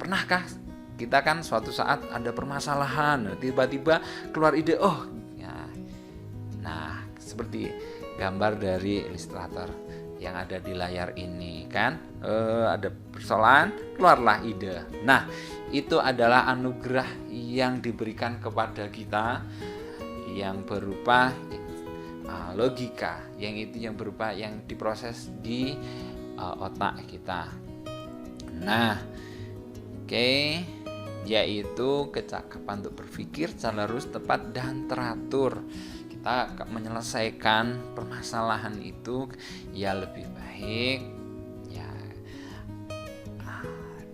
Pernahkah kita kan suatu saat ada permasalahan, tiba-tiba keluar ide, oh ya. Nah, seperti gambar dari ilustrator yang ada di layar ini kan, ada persoalan, keluarlah ide. Nah, itu adalah anugerah yang diberikan kepada kita yang berupa logika, yang berupa yang diproses di otak kita. Nah, oke, yaitu kecakapan untuk berpikir secara lurus, tepat, dan teratur. Kita menyelesaikan permasalahan itu ya lebih baik ya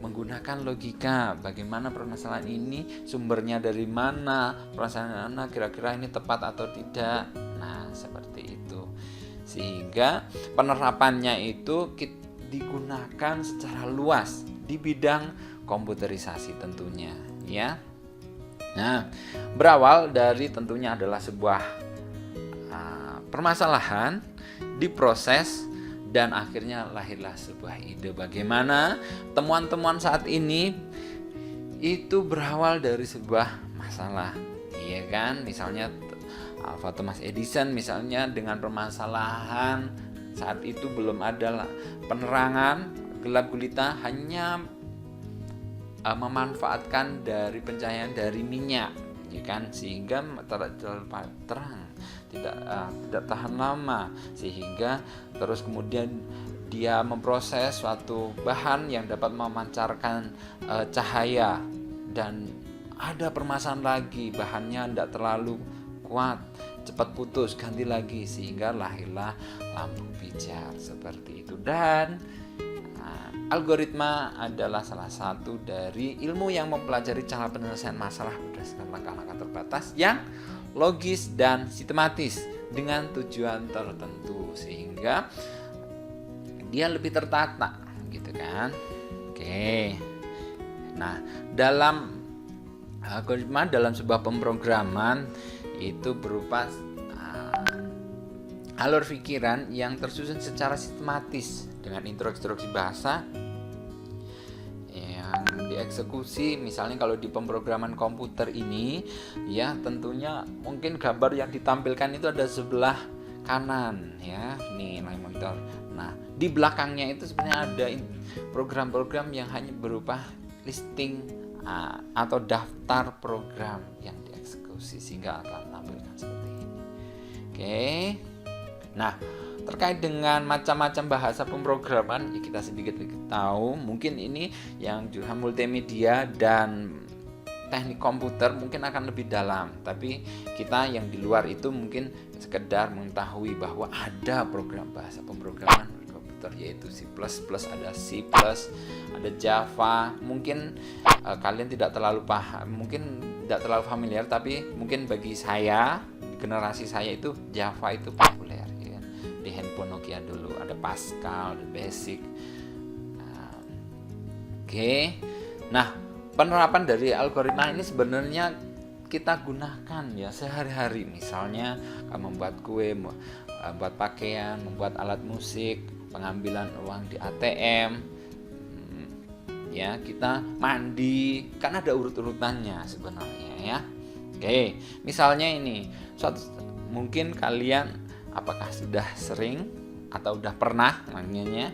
menggunakan logika. Bagaimana permasalahan ini, sumbernya dari mana, permasalahan mana, kira-kira ini tepat atau tidak. Nah, seperti itu. Sehingga penerapannya itu digunakan secara luas di bidang komputerisasi tentunya ya. Nah, berawal dari tentunya adalah sebuah permasalahan, diproses, dan akhirnya lahirlah sebuah ide. Bagaimana temuan-temuan saat ini itu berawal dari sebuah masalah, iya kan? Misalnya Alva Thomas Edison misalnya dengan permasalahan saat itu belum ada penerangan, gelap gulita, hanya memanfaatkan dari pencahayaan dari minyak, ya kan, sehingga terang, tidak tahan lama, sehingga terus kemudian dia memproses suatu bahan yang dapat memancarkan cahaya, dan ada permasalahan lagi, bahannya tidak terlalu kuat, cepat putus, ganti lagi, sehingga lahirlah lampu pijar seperti itu. Dan algoritma adalah salah satu dari ilmu yang mempelajari cara penyelesaian masalah berdasarkan langkah-langkah terbatas yang logis dan sistematis dengan tujuan tertentu, sehingga dia lebih tertata gitu kan. Oke. Nah, dalam algoritma dalam sebuah pemrograman itu berupa alur pikiran yang tersusun secara sistematis dengan instruksi bahasa yang dieksekusi. Misalnya kalau di pemrograman komputer ini ya, tentunya mungkin gambar yang ditampilkan itu ada sebelah kanan ya, nih layar monitor. Nah, di belakangnya itu sebenarnya ada program-program yang hanya berupa listing atau daftar program yang dieksekusi, sehingga akan tampilkan seperti ini. Oke. Nah, terkait dengan macam-macam bahasa pemrograman, ya kita sedikit tahu. Mungkin ini yang jurusan multimedia dan teknik komputer mungkin akan lebih dalam, tapi kita yang di luar itu mungkin sekedar mengetahui bahwa ada program bahasa pemrograman komputer, yaitu C++, ada C++, ada Java. Mungkin kalian tidak terlalu paham, mungkin tidak terlalu familiar, tapi mungkin bagi saya, generasi saya itu Java itu populer. Di handphone Nokia dulu ada Pascal, ada Basic. Oke. Nah, penerapan dari algoritma ini sebenarnya kita gunakan ya sehari-hari. Misalnya kamu membuat kue, membuat pakaian, membuat alat musik, pengambilan uang di ATM. Ya, kita mandi, kan ada urut-urutannya sebenarnya ya. Oke, misalnya ini mungkin kalian apakah sudah sering atau sudah pernah manggilnya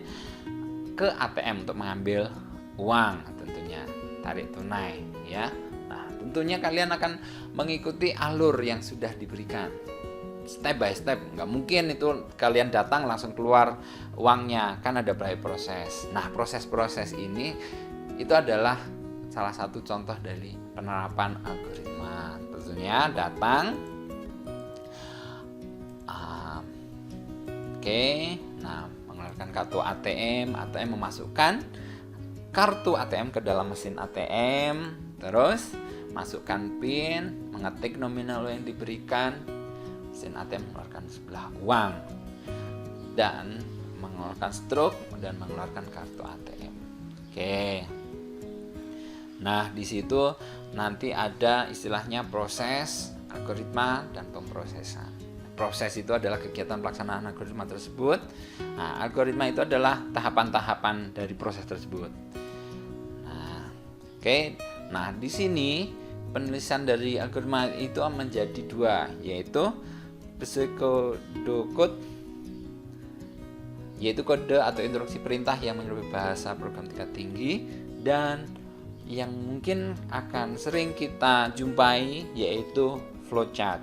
ke ATM untuk mengambil uang, tentunya tarik tunai ya. Nah, tentunya kalian akan mengikuti alur yang sudah diberikan step by step. Nggak mungkin itu kalian datang langsung keluar uangnya, kan ada banyak proses. Nah, proses-proses ini itu adalah salah satu contoh dari penerapan algoritma. Tentunya datang. Oke, nah mengeluarkan kartu ATM memasukkan kartu ATM ke dalam mesin ATM, terus masukkan PIN, mengetik nominal yang diberikan, mesin ATM mengeluarkan sebelah uang dan mengeluarkan stroke dan mengeluarkan kartu ATM. Oke. Nah, di situ nanti ada istilahnya proses, algoritma, dan pemrosesan. Proses itu adalah kegiatan pelaksanaan algoritma tersebut. Nah, algoritma itu adalah tahapan-tahapan dari proses tersebut. Nah, Oke. Nah, di sini penulisan dari algoritma itu menjadi dua, yaitu pseudocode, yaitu kode atau instruksi perintah yang menyerupai bahasa program tingkat tinggi, dan yang mungkin akan sering kita jumpai yaitu flowchart.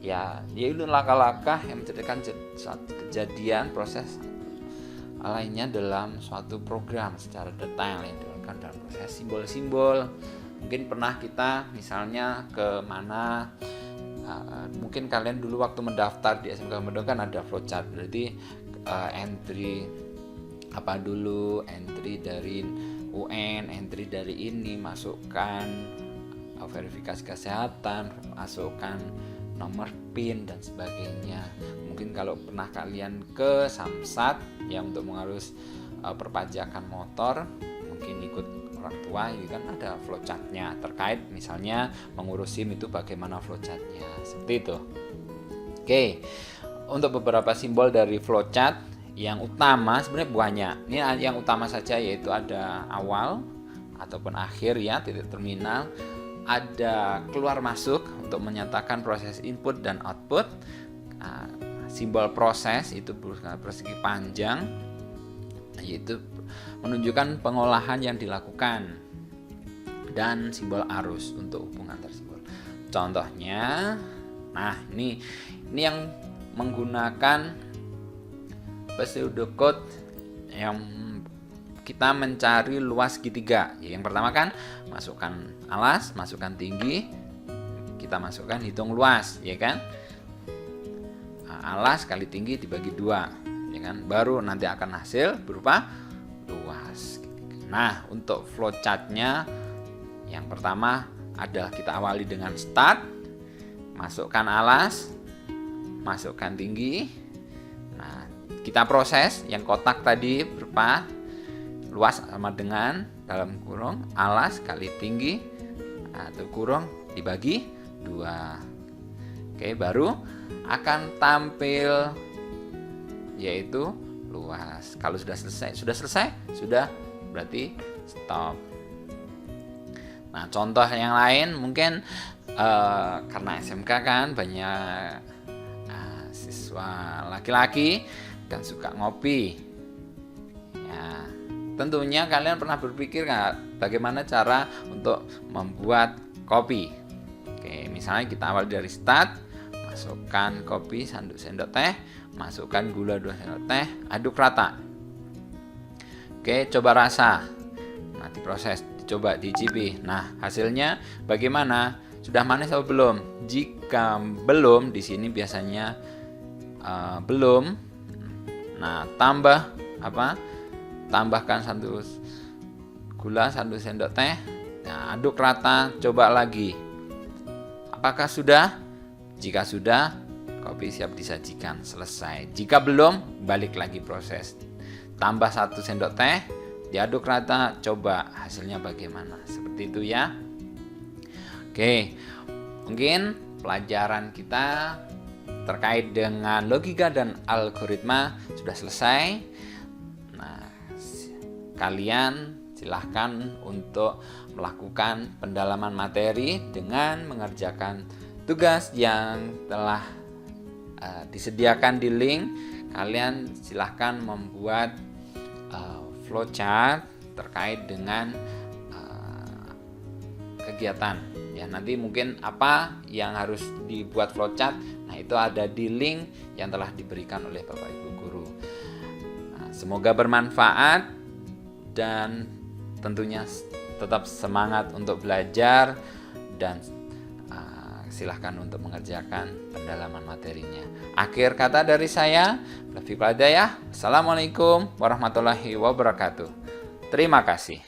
Ya, yaitu langkah-langkah yang menceritakan suatu kejadian proses lainnya dalam suatu program secara detail yang dilakukan dalam proses simbol-simbol. Mungkin pernah kita misalnya ke mana, mungkin kalian dulu waktu mendaftar di SMK Komodo kan ada flowchart, berarti entry apa dulu, entry dari UN, entry dari ini, masukkan verifikasi kesehatan, masukkan nomor PIN dan sebagainya. Mungkin kalau pernah kalian ke Samsat yang untuk mengurus perpajakan motor, mungkin ikut orang tua, itu kan ada flowchartnya terkait misalnya mengurus SIM, itu bagaimana flowchartnya, seperti itu. Oke, untuk beberapa simbol dari flowchart yang utama sebenarnya banyak. Ini yang utama saja, yaitu ada awal ataupun akhir ya, titik terminal, ada keluar masuk untuk menyatakan proses input dan output, simbol proses itu persegi panjang, yaitu menunjukkan pengolahan yang dilakukan, dan simbol arus untuk hubungan antar simbol. Contohnya, nah ini yang menggunakan pseudocode yang kita mencari luas segitiga. Yang pertama kan masukkan alas, masukkan tinggi, kita masukkan hitung luas, ya kan? Alas kali tinggi dibagi 2, ya kan? Baru nanti akan hasil berupa luas. Nah, untuk flowchartnya yang pertama adalah kita awali dengan start, masukkan alas, masukkan tinggi. Nah, kita proses yang kotak tadi berupa luas sama dengan dalam kurung alas kali tinggi atau kurung dibagi 2. Oke, baru akan tampil yaitu luas. Kalau sudah selesai, sudah berarti stop. Nah, contoh yang lain mungkin karena SMK kan banyak siswa laki-laki dan suka ngopi. Ya, tentunya kalian pernah berpikir nggak bagaimana cara untuk membuat kopi? Oke, misalnya kita awal dari start, masukkan kopi 1 sendok teh, masukkan gula 2 sendok teh, aduk rata. Oke, coba rasa. Nah, diproses, dicoba, dicicipi. Nah, hasilnya bagaimana? Sudah manis atau belum? Jika belum, di sini biasanya belum. Nah, tambahkan 1 gula, 1 sendok teh. Nah, aduk rata, coba lagi. Apakah sudah? Jika sudah, kopi siap disajikan, selesai. Jika belum, balik lagi proses. Tambah 1 sendok teh, diaduk rata, coba hasilnya bagaimana. Seperti itu ya. Oke, mungkin pelajaran kita terkait dengan logika dan algoritma sudah selesai. Nah, kalian silahkan untuk melakukan pendalaman materi dengan mengerjakan tugas yang telah disediakan di link. Kalian silahkan membuat flowchart terkait dengan kegiatan. Ya, nanti mungkin apa yang harus dibuat flowchart, nah itu ada di link yang telah diberikan oleh Bapak Ibu guru. Nah, semoga bermanfaat dan tentunya tetap semangat untuk belajar, dan silahkan untuk mengerjakan pendalaman materinya. Akhir kata dari saya, Assalamualaikum warahmatullahi wabarakatuh. Terima kasih.